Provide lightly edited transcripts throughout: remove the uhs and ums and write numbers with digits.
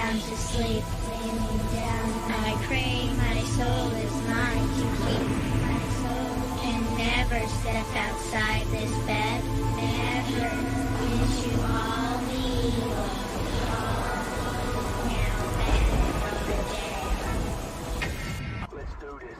sound to sleep. Laying down, I crave, my soul is mine to keep. My soul can never step outside this bed. Never. Did you all leave? Now then, over there. Let's do this.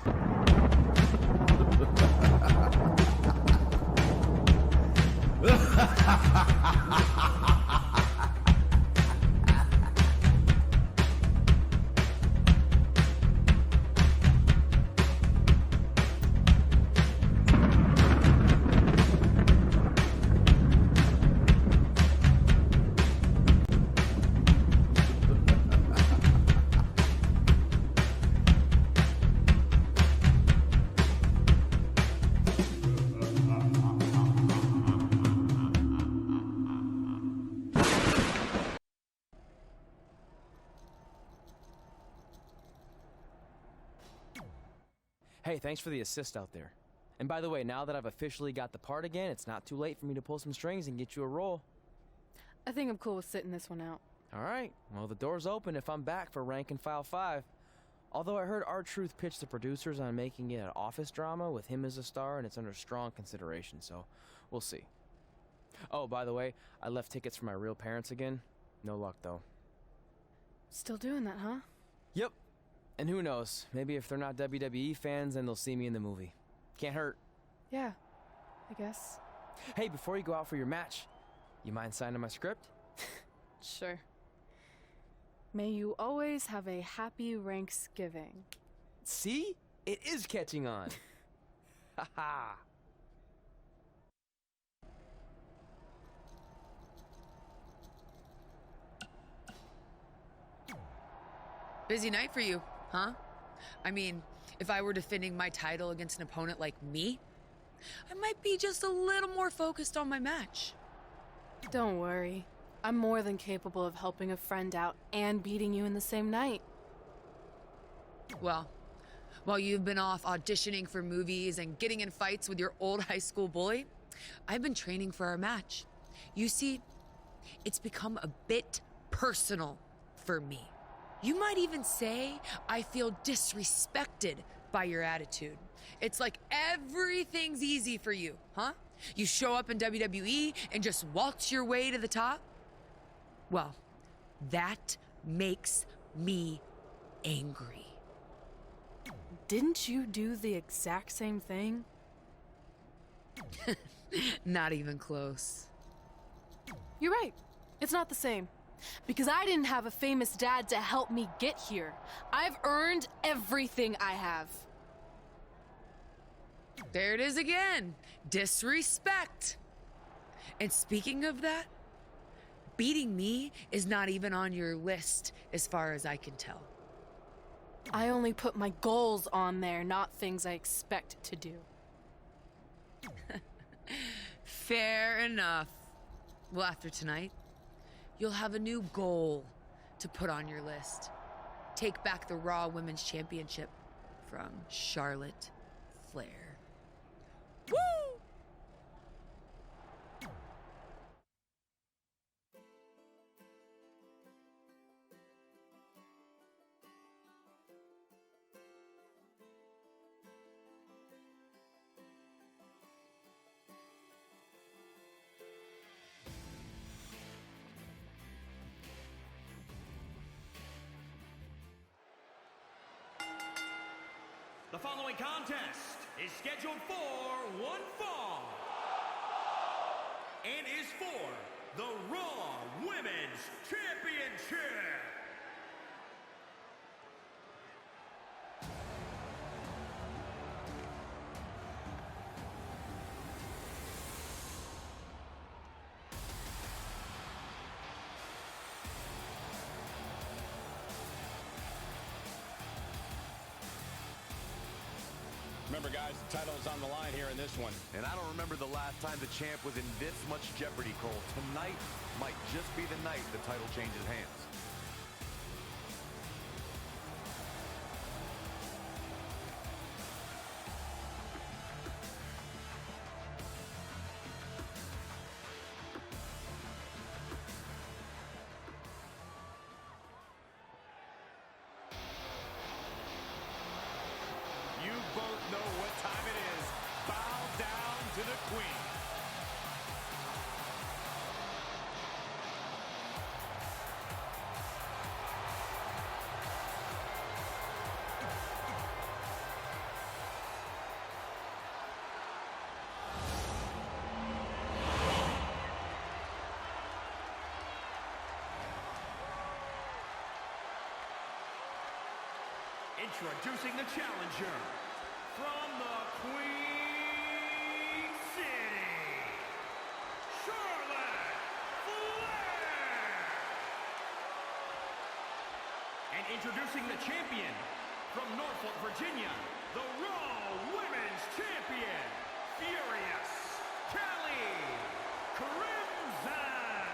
Hey, thanks for the assist out there. And by the way, now that I've officially got the part again, it's not too late for me to pull some strings and get you a role. I think I'm cool with sitting this one out. All right, well, the door's open if I'm back for Rank and File 5. Although I heard R-Truth pitch the producers on making it an office drama with him as a star, and it's under strong consideration, so we'll see. Oh, by the way, I left tickets for my real parents again. No luck, though. Still doing that, huh? Yep. And who knows, maybe if they're not WWE fans, then they'll see me in the movie. Can't hurt. Yeah, I guess. Hey, before you go out for your match, you mind signing my script? Sure. May you always have a happy Ranksgiving. See? It is catching on. Haha. Busy night for you, huh? I mean, if I were defending my title against an opponent like me, I might be just a little more focused on my match. Don't worry. I'm more than capable of helping a friend out and beating you in the same night. Well, while you've been off auditioning for movies and getting in fights with your old high school bully, I've been training for our match. You see, it's become a bit personal for me. You might even say I feel disrespected by your attitude. It's like everything's easy for you, huh? You show up in WWE and just waltz your way to the top? Well, that makes me angry. Didn't you do the exact same thing? Not even close. You're right. It's not the same. Because I didn't have a famous dad to help me get here. I've earned everything I have. There it is again. Disrespect. And speaking of that, beating me is not even on your list as far as I can tell. I only put my goals on there, not things I expect to do. Fair enough. Well, after tonight, you'll have a new goal to put on your list. Take back the Raw Women's Championship from Charlotte Flair. Woo! The following contest is scheduled for one fall and is for the Raw Women's Championship. Remember, guys, the title is on the line here in this one. And I don't remember the last time the champ was in this much jeopardy, Cole. Tonight might just be the night the title changes hands. Queen. Introducing the challenger from the Queen City, Charlotte Flair. And introducing the champion from Norfolk, Virginia, the Raw Women's Champion, Furious Kelly Crimson.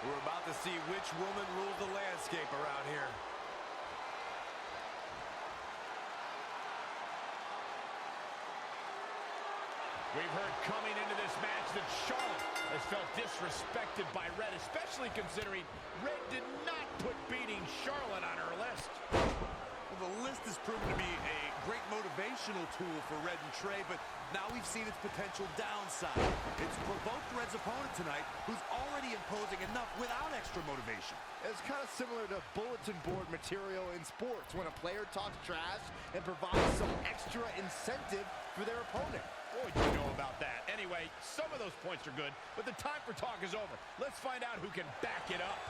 We're about to see which woman rules the landscape around here. We've heard coming into this match that Charlotte has felt disrespected by Red, especially considering Red did not put beating Charlotte on her list. Well, the list has proven to be a great motivational tool for Red and Trey, but now we've seen its potential downside. It's provoked Red's opponent tonight, who's already imposing enough without extra motivation. It's kind of similar to bulletin board material in sports when a player talks trash and provides some extra incentive for their opponent. Boy, do you know about that. Anyway, some of those points are good, but the time for talk is over. Let's find out who can back it up.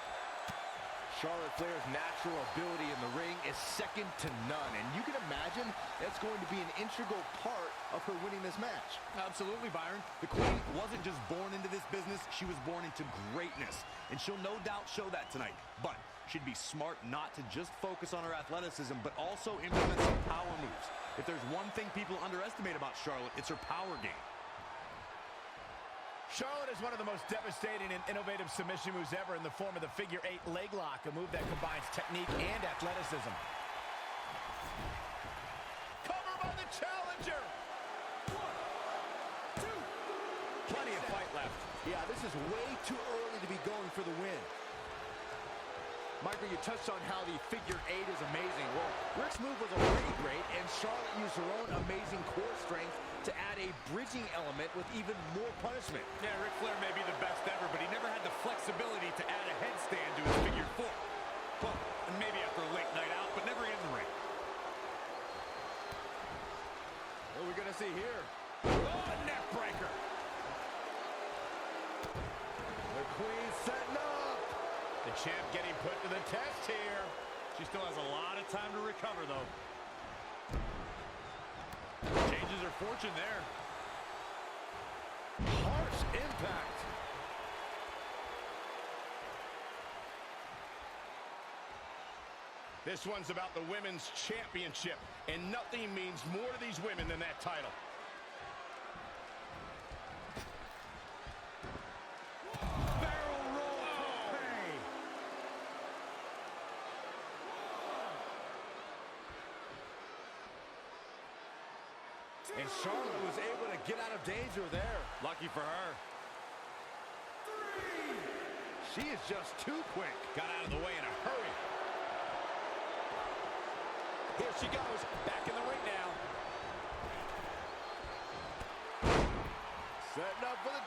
Charlotte Flair's natural ability in the ring is second to none, and you can imagine that's going to be an integral part of her winning this match. Absolutely, Byron. The Queen wasn't just born into this business, she was born into greatness, and she'll no doubt show that tonight. But she'd be smart not to just focus on her athleticism, but also implement some power moves. If there's one thing people underestimate about Charlotte, it's her power game. Charlotte is one of the most devastating and innovative submission moves ever in the form of the figure 8 leg lock, a move that combines technique and athleticism. Cover by the challenger! 1, 2. Plenty of fight left. Yeah, this is way too early to be going for the win. Michael, you touched on how the figure 8 is amazing. Well, Rick's move was already great, and Charlotte used her own amazing core strength to add a bridging element with even more punishment. Yeah, Ric Flair may be the best ever, but he never had the flexibility to add a headstand to his figure 4. Well, and maybe after a late night out, but never in the ring. What are we going to see here? Oh, neck breaker. The Queen setting up. The champ getting put to the test here. She still has a lot of time to recover, though. Changes her fortune there. Harsh impact. This one's about the women's championship, and nothing means more to these women than that title. Barrel roll for pay. And Charlotte was able to get out of danger there. Lucky for her. 3. She is just too quick. Got out of the way in a hurry. Here she goes, back in the ring now. Setting up for the...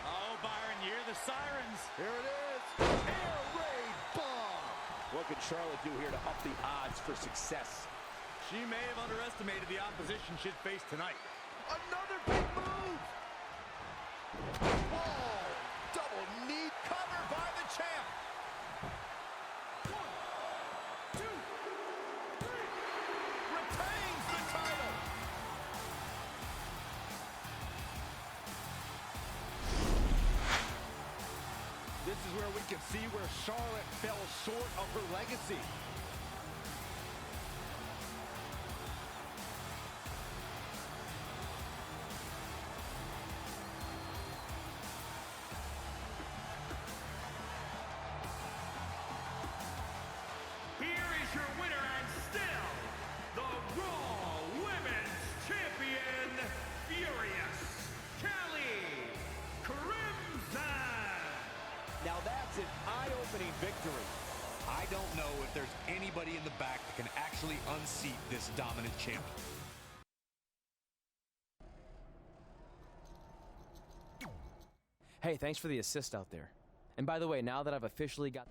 Oh, Byron, you hear the sirens. Here it is. Air raid bomb. What can Charlotte do here to up the odds for success? She may have underestimated the opposition she'd face tonight. Another big move. Oh, double knee Cover by the champ. 1, 2, 3. Retains the title. This is where we can see where Charlotte fell short of her legacy. Here is your winner and still the Raw Women's Champion, Furious Kelly Crimson. Now that's an eye-opening victory. I don't know if there's anybody in the back that can actually unseat this dominant champion. Hey, thanks for the assist out there. And by the way, now that I've officially got...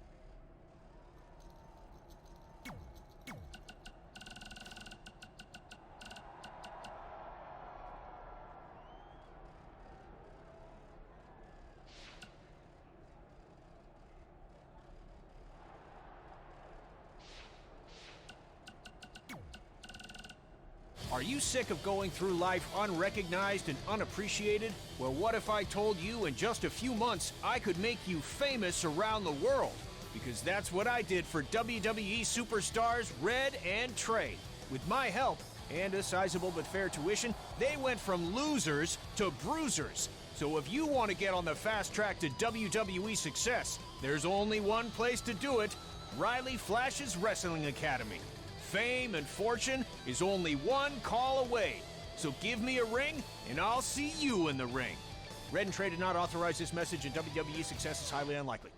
Are you sick of going through life unrecognized and unappreciated? Well, what if I told you in just a few months I could make you famous around the world? Because that's what I did for WWE superstars Red and Trey. With my help and a sizable but fair tuition, they went from losers to bruisers. So if you want to get on the fast track to WWE success, there's only one place to do it: Riley Flash's Wrestling Academy. Fame and fortune is only one call away. So give me a ring, and I'll see you in the ring. Red and Trey did not authorize this message, and WWE success is highly unlikely.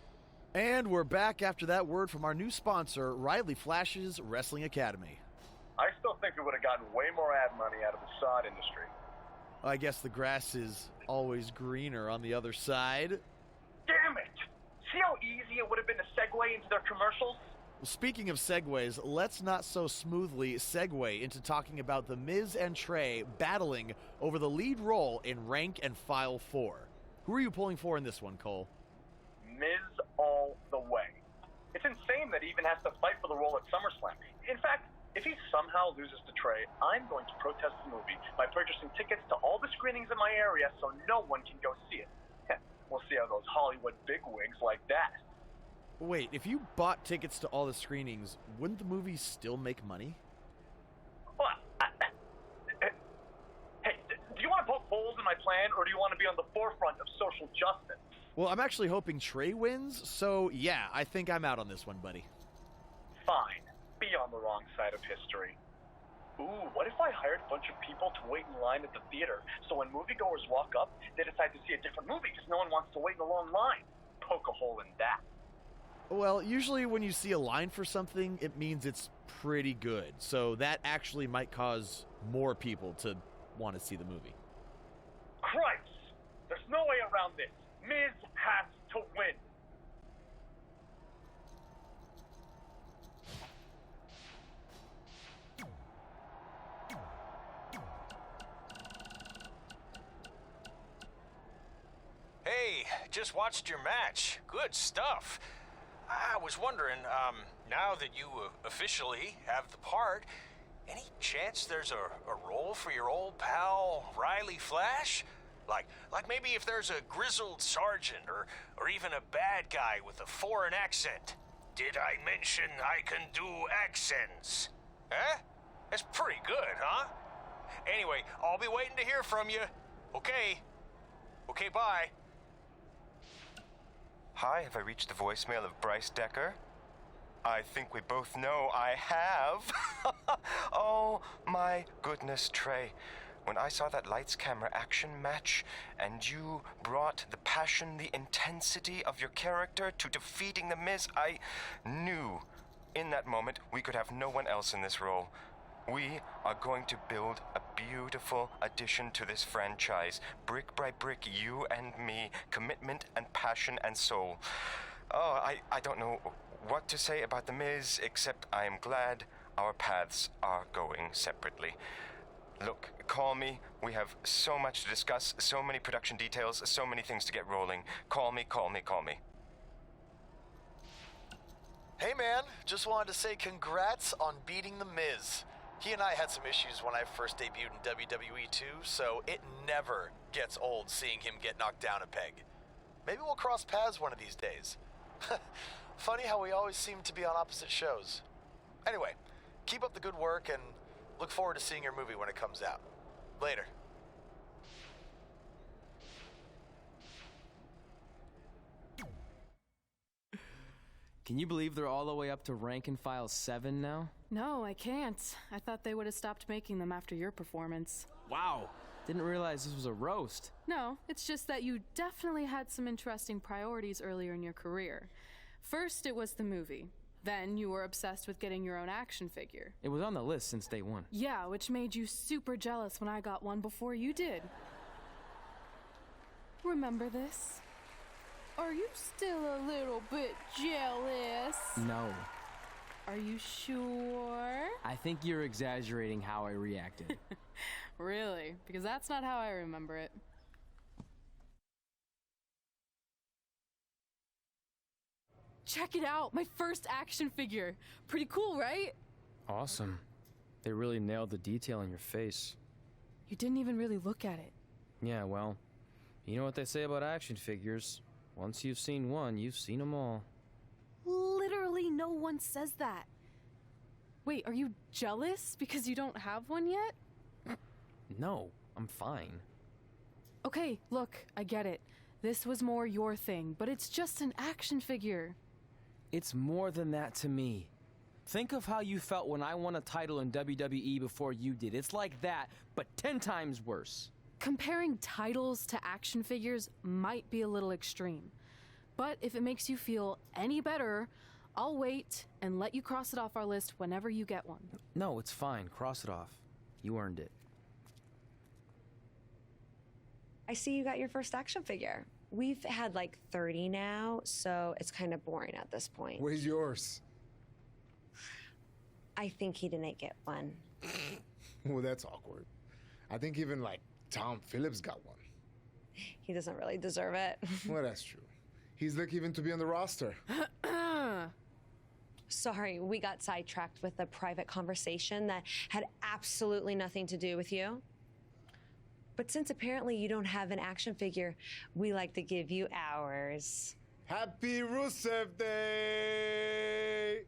And we're back after that word from our new sponsor, Riley Flash's Wrestling Academy. I still think we would have gotten way more ad money out of the sod industry. I guess the grass is always greener on the other side. Damn it! See how easy it would have been to segue into their commercials? Well, speaking of segues, let's not so smoothly segue into talking about The Miz and Trey battling over the lead role in Rank and File 4. Who are you pulling for in this one, Cole? Miz all the way. It's insane that he even has to fight for the role at SummerSlam. In fact, if he somehow loses to Trey, I'm going to protest the movie by purchasing tickets to all the screenings in my area so no one can go see it. We'll see how those Hollywood bigwigs like that. Wait, if you bought tickets to all the screenings, wouldn't the movie still make money? Well, hey, do you want to poke holes in my plan, or do you want to be on the forefront of social justice? Well, I'm actually hoping Trey wins, so yeah, I think I'm out on this one, buddy. Fine. Be on the wrong side of history. Ooh, what if I hired a bunch of people to wait in line at the theater, so when moviegoers walk up, they decide to see a different movie because no one wants to wait in a long line? Poke a hole in that. Well, usually when you see a line for something, it means it's pretty good. So that actually might cause more people to want to see the movie. Christ! There's no way around this. Miz has to win. Hey, just watched your match. Good stuff. I was wondering, now that you officially have the part, any chance there's a role for your old pal, Riley Flash? Like maybe if there's a grizzled sergeant or even a bad guy with a foreign accent. Did I mention I can do accents? Huh? That's pretty good, huh? Anyway, I'll be waiting to hear from you. Okay. Okay, bye. Hi, have I reached the voicemail of Bryce Decker? I think we both know I have. Oh my goodness, Trey. When I saw that lights, camera, action match, and you brought the passion, the intensity of your character to defeating The Miz, I knew in that moment we could have no one else in this role. We are going to build a beautiful addition to this franchise. Brick by brick, you and me, commitment and passion and soul. Oh, I don't know what to say about The Miz, except I am glad our paths are going separately. Look, call me. We have so much to discuss, so many production details, so many things to get rolling. Call me, call me, call me. Hey man, just wanted to say congrats on beating The Miz. He and I had some issues when I first debuted in WWE 2, so it never gets old seeing him get knocked down a peg. Maybe we'll cross paths one of these days. Funny how we always seem to be on opposite shows. Anyway, keep up the good work and look forward to seeing your movie when it comes out. Later. Can you believe they're all the way up to Rank and File 7 now? No, I can't. I thought they would have stopped making them after your performance. Wow. Didn't realize this was a roast. No, it's just that you definitely had some interesting priorities earlier in your career. First, it was the movie. Then you were obsessed with getting your own action figure. It was on the list since day one. Yeah, which made you super jealous when I got one before you did. Remember this? Are you still a little bit jealous? No. Are you sure? I think you're exaggerating how I reacted. Really? Because that's not how I remember it. Check it out! My first action figure! Pretty cool, right? Awesome. They really nailed the detail in your face. You didn't even really look at it. Yeah, well, you know what they say about action figures. Once you've seen one, you've seen them all. Literally no one says that. Wait, are you jealous because you don't have one yet? No, I'm fine. Okay, look, I get it. This was more your thing, but it's just an action figure. It's more than that to me. Think of how you felt when I won a title in WWE before you did. It's like that, but 10 times worse. Comparing titles to action figures might be a little extreme. But if it makes you feel any better, I'll wait and let you cross it off our list whenever you get one. No, it's fine. Cross it off. You earned it. I see you got your first action figure. We've had like 30 now, so it's kind of boring at this point. Where's yours? I think he didn't get one. Well, that's awkward. I think even like Tom Phillips got one. He doesn't really deserve it. Well, that's true. He's lucky even to be on the roster. Sorry, we got sidetracked with a private conversation that had absolutely nothing to do with you. But since apparently you don't have an action figure, we like to give you ours. Happy Rusev Day!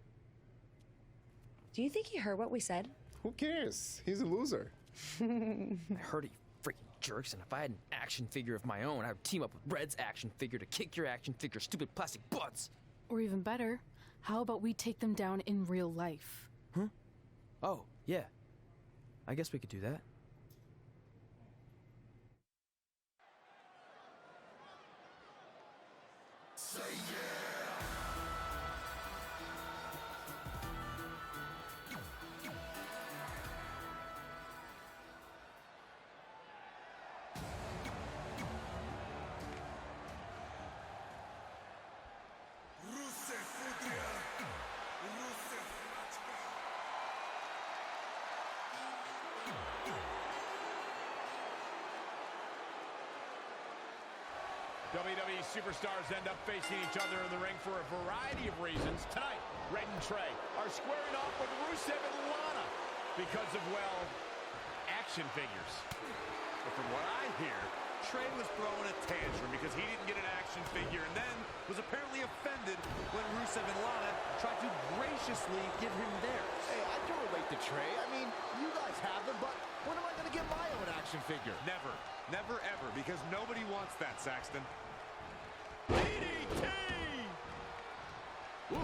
Do you think he heard what we said? Who cares? He's a loser. I heard he freaking jerks, and if I had an action figure of my own, I would team up with Red's action figure to kick your action figure stupid plastic butts. Or even better, how about we take them down in real life? Huh? Oh, yeah. I guess we could do that. Say yeah. WWE superstars end up facing each other in the ring for a variety of reasons. Tonight, Red and Trey are squaring off with Rusev and Lana because of, well, action figures. But from what I hear, Trey was throwing a tantrum because he didn't get an action figure and then was apparently offended when Rusev and Lana tried to graciously give him theirs. Hey, I can relate to Trey. I mean, you guys have them, but when am I going to get my own action figure? Never. Never, ever, because nobody wants that, Saxton. DDT! Ooh,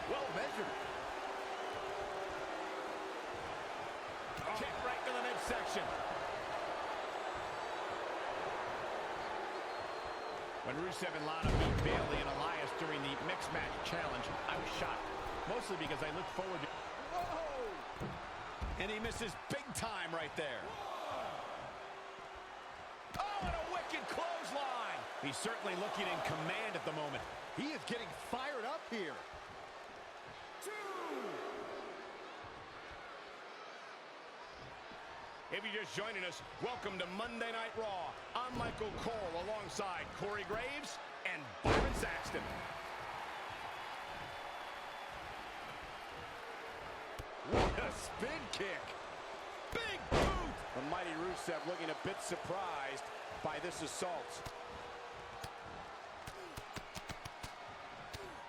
well measured. Kick right to the midsection. When Rusev and Lana beat Bayley and Elias during the Mixed Match Challenge, I was shocked. Mostly because I looked forward to... Whoa! And he misses big time right there. Oh, and a wicked clothesline! He's certainly looking in command at the moment. He is getting fired up here. If you're just joining us, welcome to Monday Night Raw. I'm Michael Cole alongside Corey Graves and Byron Saxton. What a spin kick. Big boot! The mighty Rusev looking a bit surprised by this assault.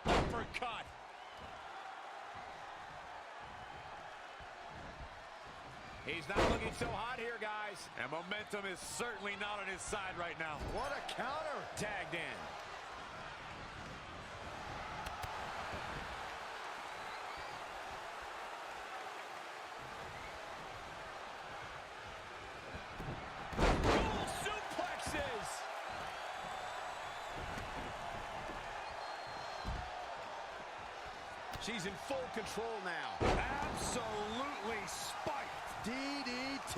Uppercut. He's not looking so hot here, guys. And momentum is certainly not on his side right now. What a counter. Tagged in. Dual suplexes. She's in full control now. Absolutely spiked. DDT.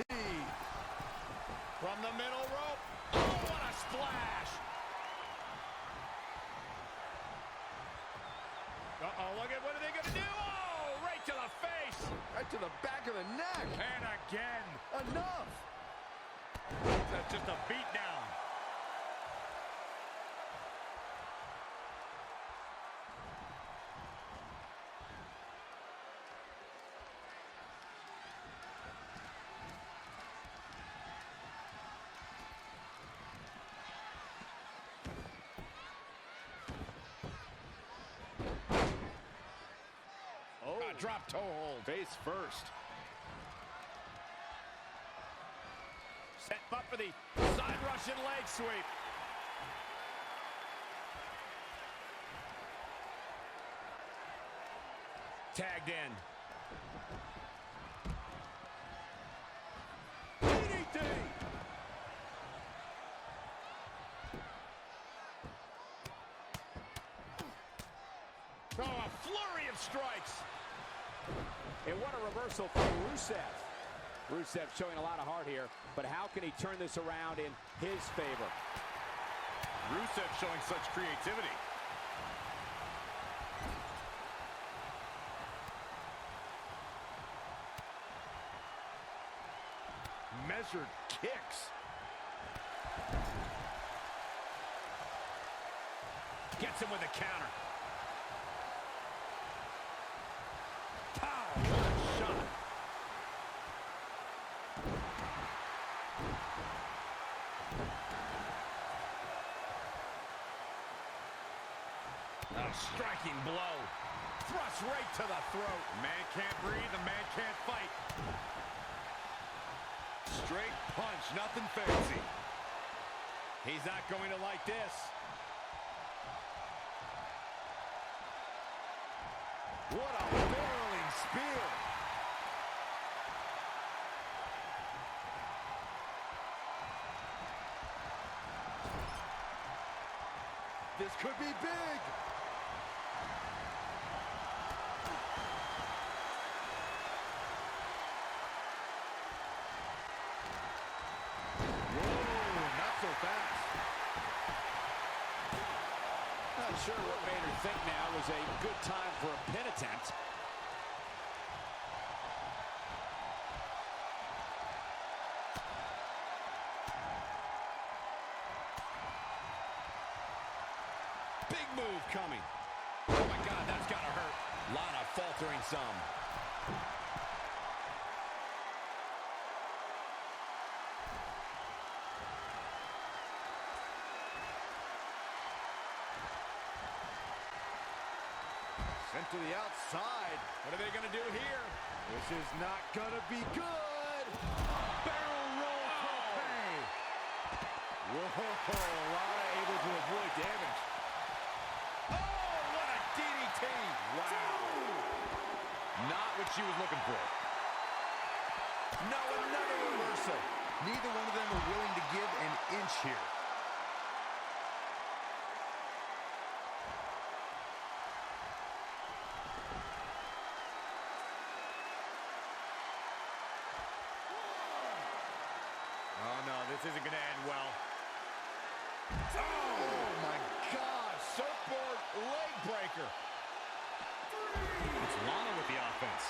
From the middle rope. Oh, what a splash. Uh-oh, look at what are they going to do? Oh, right to the face. Right to the back of the neck. And again. Enough. That's just a beat down. Drop toe hold. Face first. Set up for the side Russian leg sweep. Tagged in. DDT. Oh, a flurry of strikes. And what a reversal from Rusev. Rusev showing a lot of heart here, but how can he turn this around in his favor? Rusev showing such creativity. Measured kicks. Gets him with a counter. A striking blow. Thrust right to the throat. Man can't breathe, the man can't fight. Straight punch, nothing fancy. He's not going to like this. What a barreling spear. This could be big. Not sure what made her think now was a good time for a pin attempt. Big move coming. Oh my God, that's gotta hurt. Lana faltering some. Sent to the outside. What are they going to do here? This is not going to be good. Barrel roll Cope. Whoa, Lana able to avoid damage. Oh, what a DDT. Wow. Not what she was looking for. No, another reversal. Neither one of them are willing to give an inch here. Oh, no, this isn't going to end well. Oh, my God. Surfboard leg breaker. It's Lana with the offense.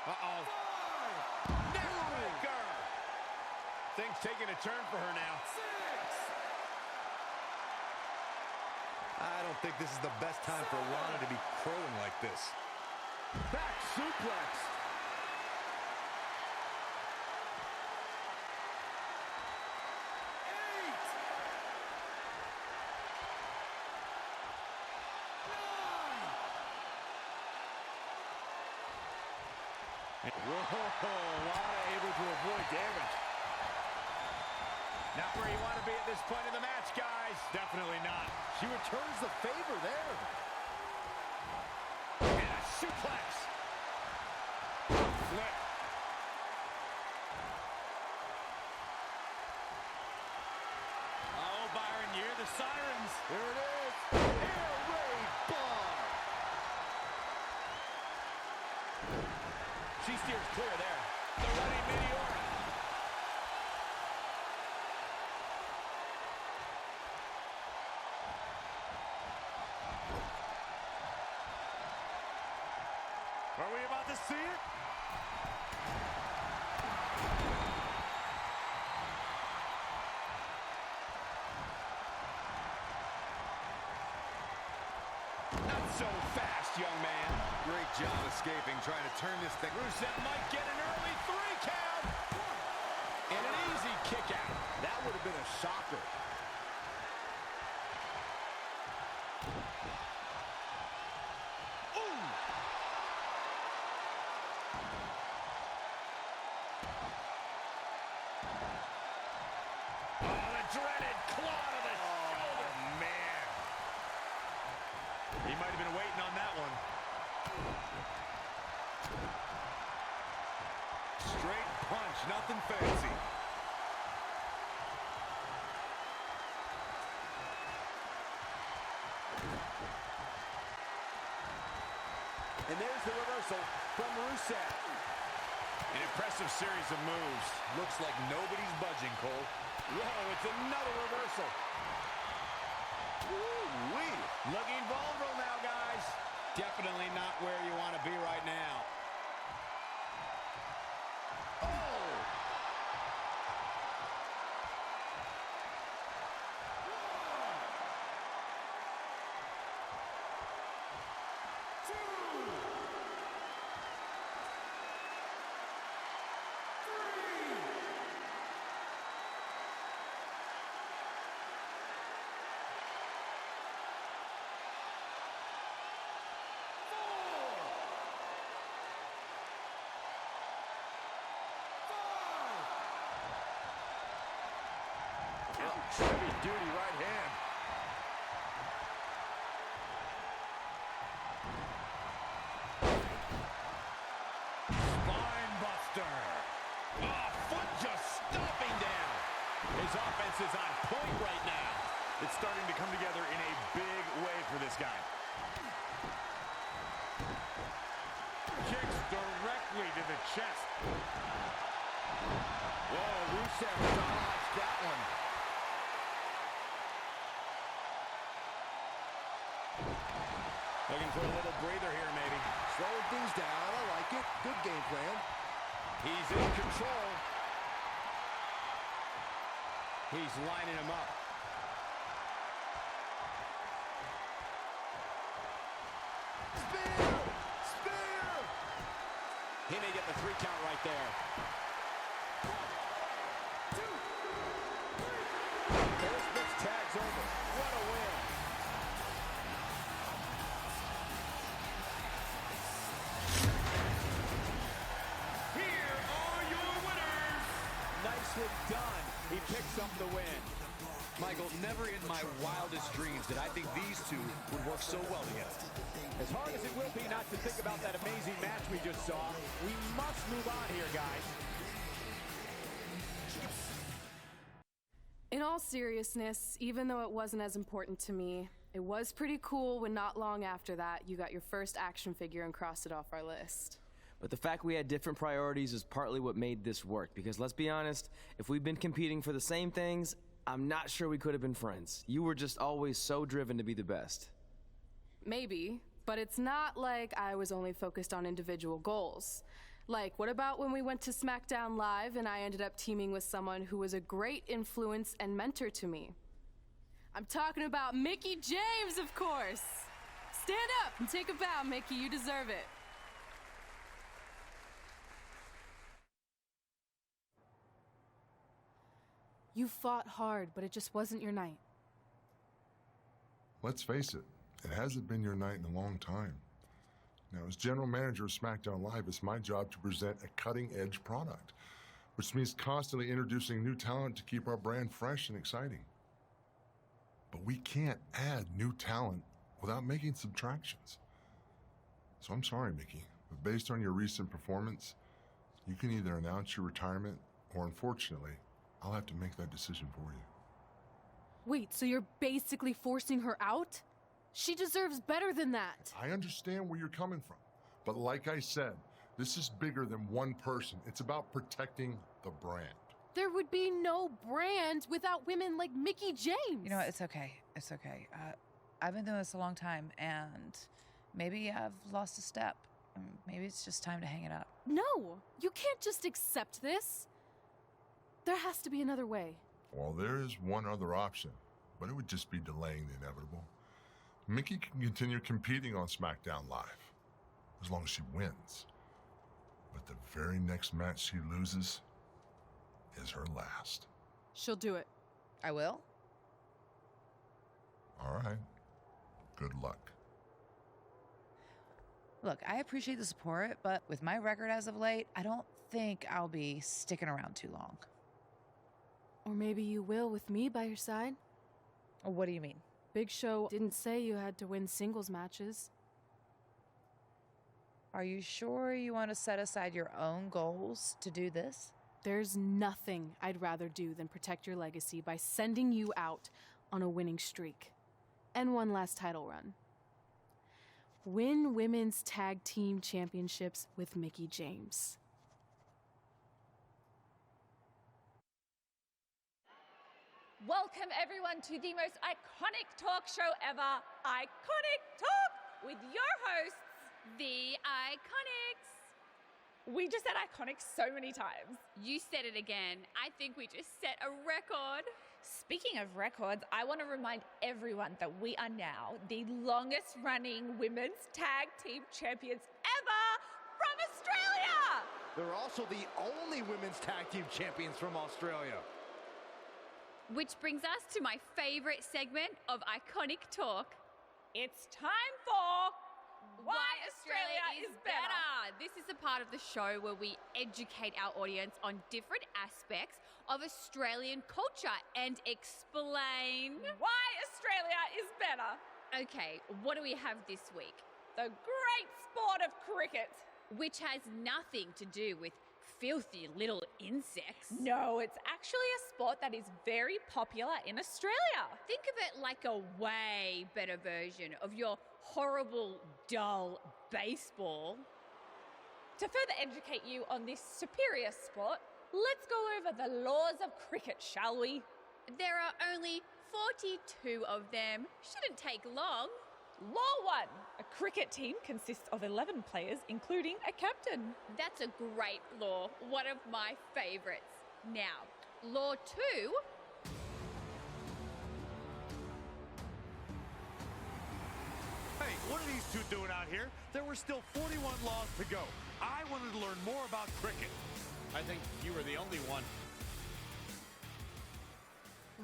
Uh-oh. Neckbreaker. Things taking a turn for her now. I don't think this is the best time for Lana to be crowing like this. Back suplex. Whoa, Lana able to avoid damage. Not where you want to be at this point in the match, guys. Definitely not. She returns the favor there. And a suplex. Flip. sirens. Here it is. Air raid bomb. She steers clear there. The running Meteora. Are we about to see it? Not so fast, young man. Great job escaping, trying to turn this thing. Rusev might get an early 3 count. And an easy kick out. That would have been a shocker. Dreaded claw to the shoulder. Man. He might have been waiting on that one. Straight punch, nothing fancy. And there's the reversal from Rusev. An impressive series of moves. Looks like nobody's budging, Cole. Whoa, it's another reversal. Woo-wee. Looking vulnerable now, guys. Definitely not where you want to be right now. Heavy duty right hand. Spine buster. Oh, foot just stomping down. His offense is on point right now. It's starting to come together in a big way for this guy. Kicks directly to the chest. Whoa, Rusev dodged that one. Looking for a little breather here, maybe. Slowing things down. I like it. Good game plan. He's in control. He's lining him up. Spear! Spear! He may get the 3 count right there. 1, 2, 3. This tag's over. What a win. Here are your winners. Nicely done. He picks up the win. Michael, never in my wildest dreams did I think these two would work so well together. As hard as it will be not to think about that amazing match we just saw, we must move on here, guys. In all seriousness, even though it wasn't as important to me, it was pretty cool when not long after that, you got your first action figure and crossed it off our list. But the fact we had different priorities is partly what made this work, because let's be honest, if we'd been competing for the same things, I'm not sure we could have been friends. You were just always so driven to be the best. Maybe, but it's not like I was only focused on individual goals. Like, what about when we went to SmackDown Live and I ended up teaming with someone who was a great influence and mentor to me? I'm talking about Mickie James, of course! Stand up and take a bow, Mickie, you deserve it. You fought hard, but it just wasn't your night. Let's face it, it hasn't been your night in a long time. Now, as general manager of SmackDown Live, it's my job to present a cutting-edge product, which means constantly introducing new talent to keep our brand fresh and exciting. But we can't add new talent without making subtractions. So I'm sorry, Mickie, but based on your recent performance, you can either announce your retirement or, unfortunately, I'll have to make that decision for you. Wait, so you're basically forcing her out? She deserves better than that. I understand where you're coming from. But like I said, this is bigger than one person. It's about protecting the brand. There would be no brand without women like Mickie James. You know what? It's okay. It's okay. I've been doing this a long time, and maybe I've lost a step. Maybe it's just time to hang it up. No, you can't just accept this. There has to be another way. Well, there is one other option, but it would just be delaying the inevitable. Mickie can continue competing on SmackDown Live, as long as she wins. But the very next match she loses is her last. She'll do it. I will? All right. Good luck. Look, I appreciate the support, but with my record as of late, I don't think I'll be sticking around too long. Or maybe you will with me by your side. What do you mean? Big Show didn't say you had to win singles matches. Are you sure you want to set aside your own goals to do this? There's nothing I'd rather do than protect your legacy by sending you out on a winning streak. And one last title run. Win Women's Tag Team Championships with Mickie James. Welcome everyone to the most iconic talk show ever, Iconic Talk, with your hosts, The Iconics. We just said iconic so many times. You said it again. I think we just set a record. Speaking of records, I want to remind everyone that we are now the longest running women's tag team champions ever from Australia. They're also the only women's tag team champions from Australia. Which brings us to my favorite segment of Iconic Talk. It's time for Why Australia is Better. This is the part of the show where we educate our audience on different aspects of Australian culture and explain why Australia is better. Okay, what do we have this week? The great sport of cricket. Which has nothing to do with filthy little insects. No, it's actually a sport that is very popular in Australia. Think of it like a way better version of your horrible, dull baseball. To further educate you on this superior sport, let's go over the laws of cricket, shall we? There are only 42 of them. Shouldn't take long. Law 1. A cricket team consists of 11 players, including a captain. That's a great law. One of my favorites. Now, Law 2. Hey, what are these two doing out here? There were still 41 laws to go. I wanted to learn more about cricket. I think you were the only one.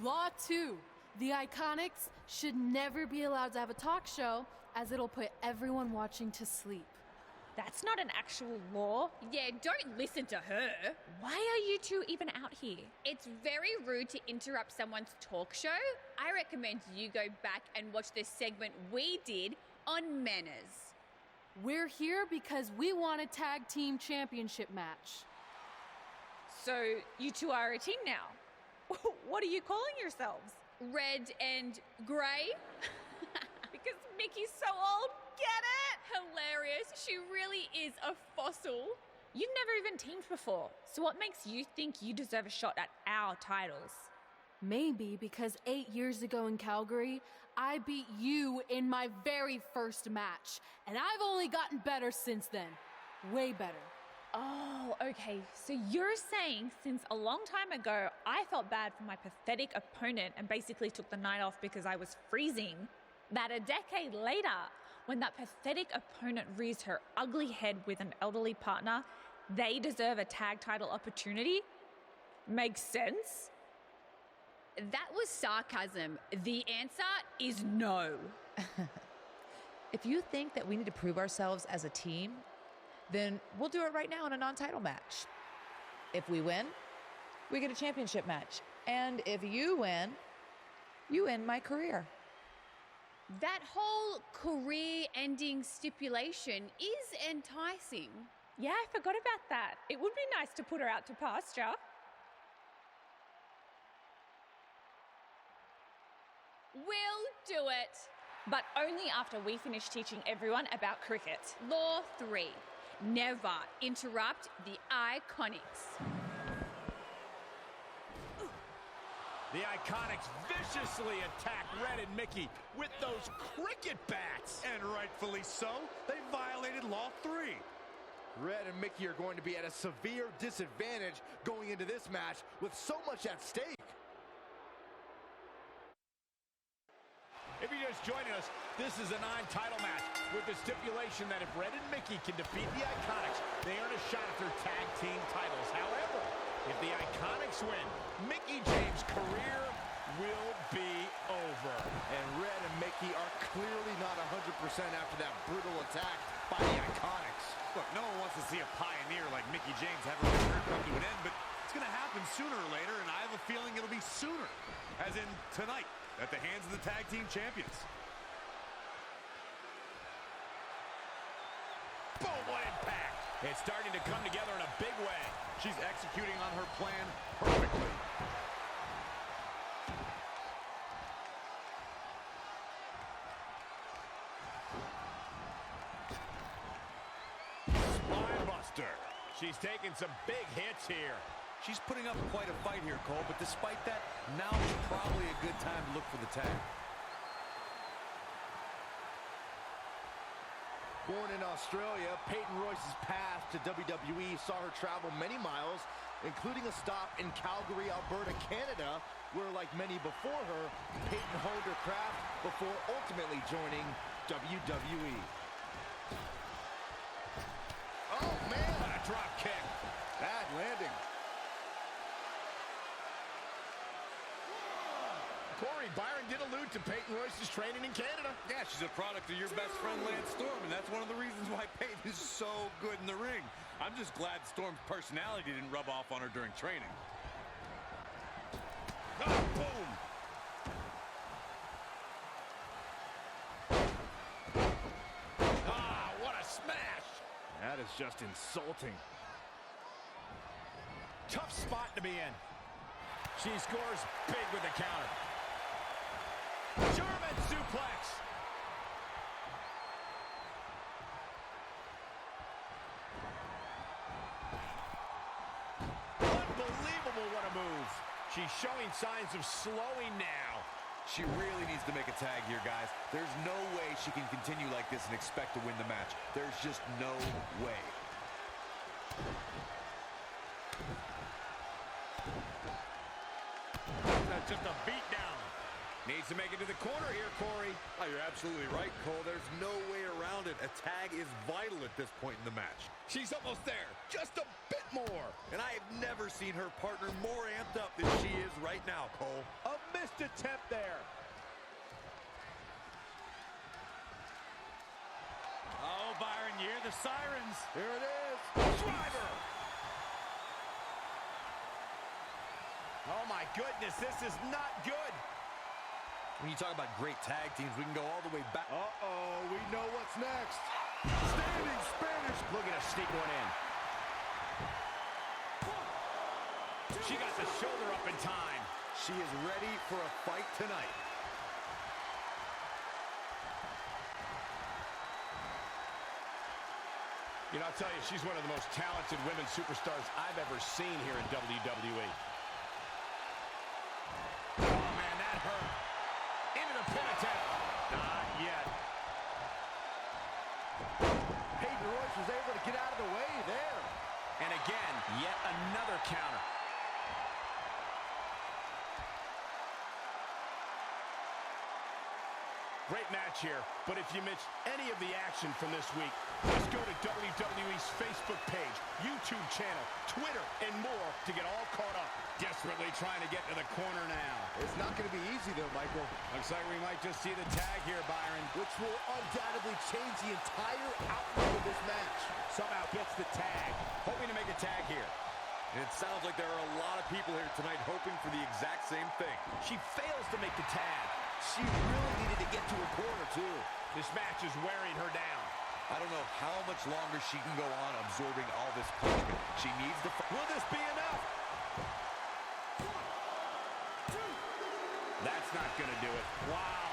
Law 2. The Iconics should never be allowed to have a talk show, as it'll put everyone watching to sleep. That's not an actual law. Yeah, don't listen to her. Why are you two even out here? It's very rude to interrupt someone's talk show. I recommend you go back and watch the segment we did on manners. We're here because we want a tag team championship match. So you two are a team now. What are you calling yourselves? Red and grey? Because Mickey's so old, get it? Hilarious. She really is a fossil. You've never even teamed before, so what makes you think you deserve a shot at our titles? Maybe because 8 years ago in Calgary, I beat you in my very first match, and I've only gotten better since then. Way better. Oh, okay. So you're saying since a long time ago, I felt bad for my pathetic opponent and basically took the night off because I was freezing, that a decade later, when that pathetic opponent rears her ugly head with an elderly partner, they deserve a tag title opportunity? Makes sense? That was sarcasm. The answer is no. If you think that we need to prove ourselves as a team, then we'll do it right now in a non-title match. If we win, we get a championship match. And if you win, you end my career. That whole career-ending stipulation is enticing. Yeah, I forgot about that. It would be nice to put her out to pasture. We'll do it. But only after we finish teaching everyone about cricket. Law 3. Never interrupt the Iconics. The Iconics viciously attack Red and Mickey with those cricket bats. And rightfully so, they violated Law 3. Red and Mickey are going to be at a severe disadvantage going into this match with so much at stake. If you're just joining us, this is a non-title match with the stipulation that if Red and Mickey can defeat the Iconics, they earn a shot at their tag team titles. However, if the Iconics win, Mickey James' career will be over. And Red and Mickey are clearly not 100% after that brutal attack by the Iconics. Look, no one wants to see a pioneer like Mickey James have her career come to an end, but it's going to happen sooner or later, and I have a feeling it'll be sooner, as in tonight, at the hands of the tag team champions. Boom, what impact! It's starting to come together in a big way. She's executing on her plan perfectly. Spinebuster. She's taking some big hits here. She's putting up quite a fight here, Cole, but despite that, now is probably a good time to look for the tag. Born in Australia, Peyton Royce's path to WWE saw her travel many miles, including a stop in Calgary, Alberta, Canada, where, like many before her, Peyton honed her craft before ultimately joining WWE. Oh, man! What a drop kick. Bad landing. Corey, Byron did allude to Peyton Royce's training in Canada. Yeah, she's a product of your best friend, Lance Storm, and that's one of the reasons why Peyton is so good in the ring. I'm just glad Storm's personality didn't rub off on her during training. Oh, boom! Ah, what a smash! That is just insulting. Tough spot to be in. She scores big with the counter. German suplex. Unbelievable, what a move. She's showing signs of slowing now. She really needs to make a tag here, guys. There's no way she can continue like this and expect to win the match. There's just no way. That's just a beat down. Needs to make it to the corner here, Corey. Oh, you're absolutely right, Cole. There's no way around it. A tag is vital at this point in the match. She's almost there. Just a bit more. And I have never seen her partner more amped up than she is right now, Cole. A missed attempt there. Oh, Byron, you hear the sirens. Here it is. Driver. Oh, my goodness. This is not good. When you talk about great tag teams, we can go all the way back. Uh-oh, we know what's next. Standing Spanish. Looking to sneak one in. She got the shoulder up in time. She is ready for a fight tonight. You know, I'll tell you, she's one of the most talented women superstars I've ever seen here in WWE. Oh, man, that hurt. Into the pin attempt. Not yet. Peyton Royce was able to get out of the way there. And again, yet another counter. Great match here, but if you missed any of the action from this week, just go to WWE's Facebook page, YouTube channel, Twitter, and more to get all caught up. Desperately trying to get to the corner now. It's not going to be easy, though, Michael. Looks like we might just see the tag here, Byron. Which will undoubtedly change the entire outcome of this match. Somehow gets the tag. Hoping to make a tag here. And it sounds like there are a lot of people here tonight hoping for the exact same thing. She fails to make the tag. She really needed to get to a corner, too. This match is wearing her down. I don't know how much longer she can go on absorbing all this punishment. She needs to... Will this be enough? That's not going to do it. Wow.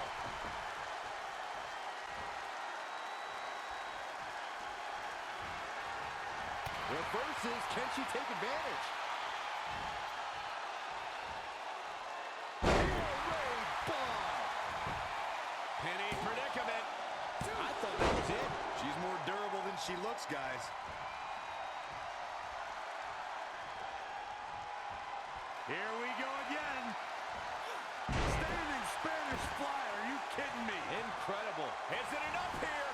Reverses. Can she take advantage? Penny predicament. I thought that was it. She's more durable than she looks, guys. Here we go again. Standing Spanish fly. Are you kidding me? Incredible. Is it enough here?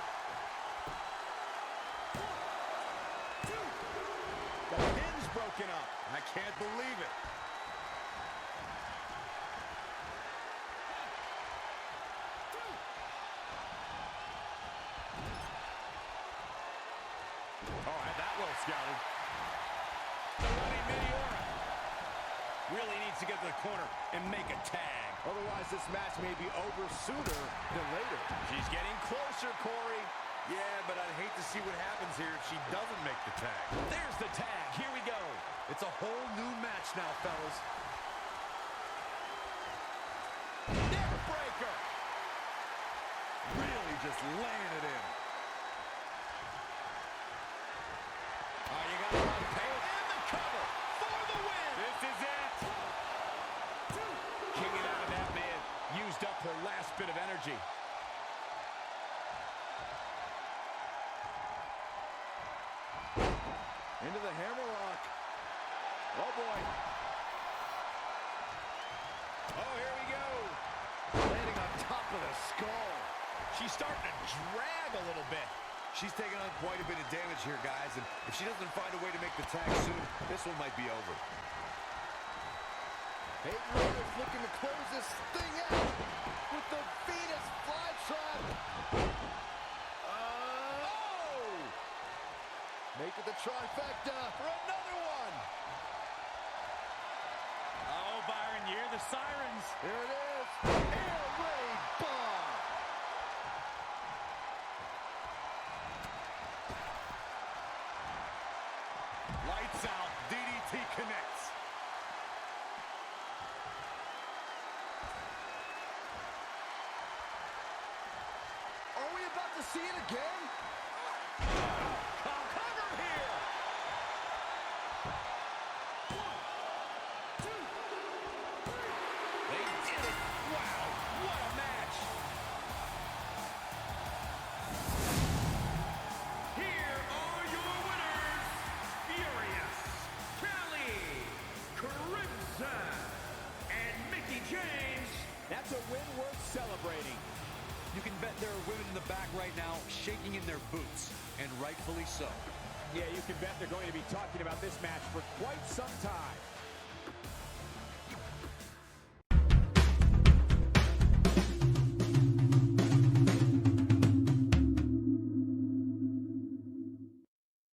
The pin's broken up. I can't believe it. All right, that well scouted. The running Meteora really needs to get to the corner and make a tag. Otherwise, this match may be over sooner than later. She's getting closer, Corey. Yeah, but I'd hate to see what happens here if she doesn't make the tag. There's the tag. Here we go. It's a whole new match now, fellas. Neck breaker. Really just laying it in. Oh, you got to run pain. And the cover for the win. This is it. Kicking out of that man. Used up her last bit of energy. Into the hammerlock. Oh, boy. Oh, here we go. Landing on top of the skull. She's starting to drag a little bit. She's taking on quite a bit of damage here, guys, and if she doesn't find a way to make the tag soon, this one might be over. Peyton Royce looking to close this thing out with the Venus flytrap. Oh! Make it the trifecta for another one. Oh, Byron, you hear the sirens. Here it is. Air raid bomb. Lights out. DDT connects. Are we about to see it again? Cover here. 1, 2, 3. They did it. Wow, what a match. Here are your winners. Furious, Kelly, Crimson, and Mickie James. That's a win worth celebrating. You can bet there are women in the back right now shaking in their boots, and rightfully so. Yeah, you can bet they're going to be talking about this match for quite some time.